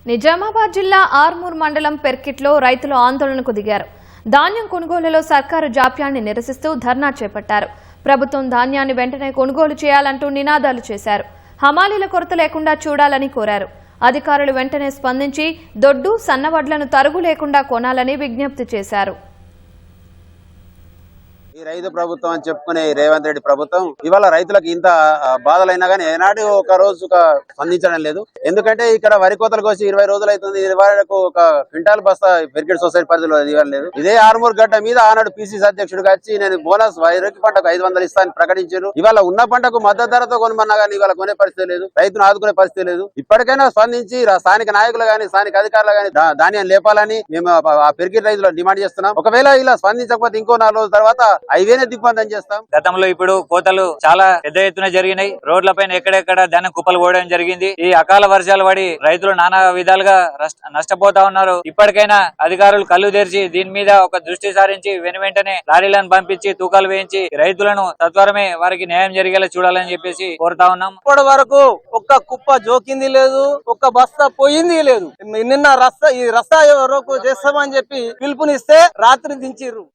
నిజామాబాద్ జిల్లా ఆర్మూర్ మండలం పెర్కిట్లో రైతులు ఆందోళనకు దిగారు. ధాన్యం కొనుగోలులో సర్కారు జాప్యాన్ని నిరసిస్తూ ధర్నా చేపట్టారు. ప్రభుత్వం ధాన్యాన్ని వెంటనే కొనుగోలు చేయాలంటూ నినాదాలు చేశారు. హమాలీల కొరత లేకుండా చూడాలని కోరారు. అధికారులు వెంటనే స్పందించి దొడ్డు సన్నవడ్లను తరుగు లేకుండా కొనాలని విజ్ఞప్తి చేశారు. ఈ రైతు ప్రభుత్వం అని చెప్పుకునే రేవంత్ రెడ్డి ప్రభుత్వం ఇవాళ రైతులకు ఇంత బాధలైనా గానీ ఏనాడు ఒక రోజు స్పందించడం లేదు. ఎందుకంటే ఇక్కడ వరి కోతలకు వచ్చి 20 రోజులు అవుతుంది. ఇది వరకు ఒక క్వింటాల్ బస్తా పెరికెట్ సొసైటీ పరిధిలో ఇవ్వలేదు. ఇదే ఆర్మూర్ గడ్డ మీద ఆనాడు పిసిసి అధ్యక్షుడిగా వచ్చి నేను బోనస్ వరికి పంటకు 500 ఇస్తానని ప్రకటించారు. ఇవాళ ఉన్న పంటకు మద్దతు ధరతో కొనమన్నా గానీ ఇవాళ కొనే పరిస్థితి లేదు. రైతును ఆదుకునే పరిస్థితి లేదు. ఇప్పటికైనా స్పందించి స్థానిక నాయకులు గానీ స్థానిక అధికారులు గానీ ధాన్యం లేపాలని మేము ఆ పెరికెట్ రైతులు డిమాండ్ చేస్తున్నాం. ఒకవేళ ఇలా స్పందించకపోతే ఇంకో 4 రోజుల తర్వాత హైవేనే దిగ్బంధం చేస్తాం. గతంలో ఇప్పుడు కోతలు చాలా పెద్ద ఎత్తున జరిగినాయి. రోడ్లపైన ఎక్కడెక్కడ ధాన్యం కుప్పలు పోవడం జరిగింది. ఈ అకాల వర్షాలు పడి రైతులు నానా విధాలుగా నష్టపోతా ఉన్నారు. ఇప్పటికైనా అధికారులు కళ్ళు తెరిచి దీని మీద ఒక దృష్టి సారించి వెంటనే లారీలను పంపించి తూకాలు వేయించి రైతులను సత్వరమే వారికి న్యాయం జరిగేలా చూడాలని చెప్పేసి కోరుతా ఉన్నాం. ఇప్పటి వరకు ఒక్క కుప్ప జోకింది లేదు, ఒక్క బస్తా పోయింది లేదు. నిన్న ఈ రస్తా వరకు చేస్తామని చెప్పి పిలుపునిస్తే రాత్రి దించిర్రు.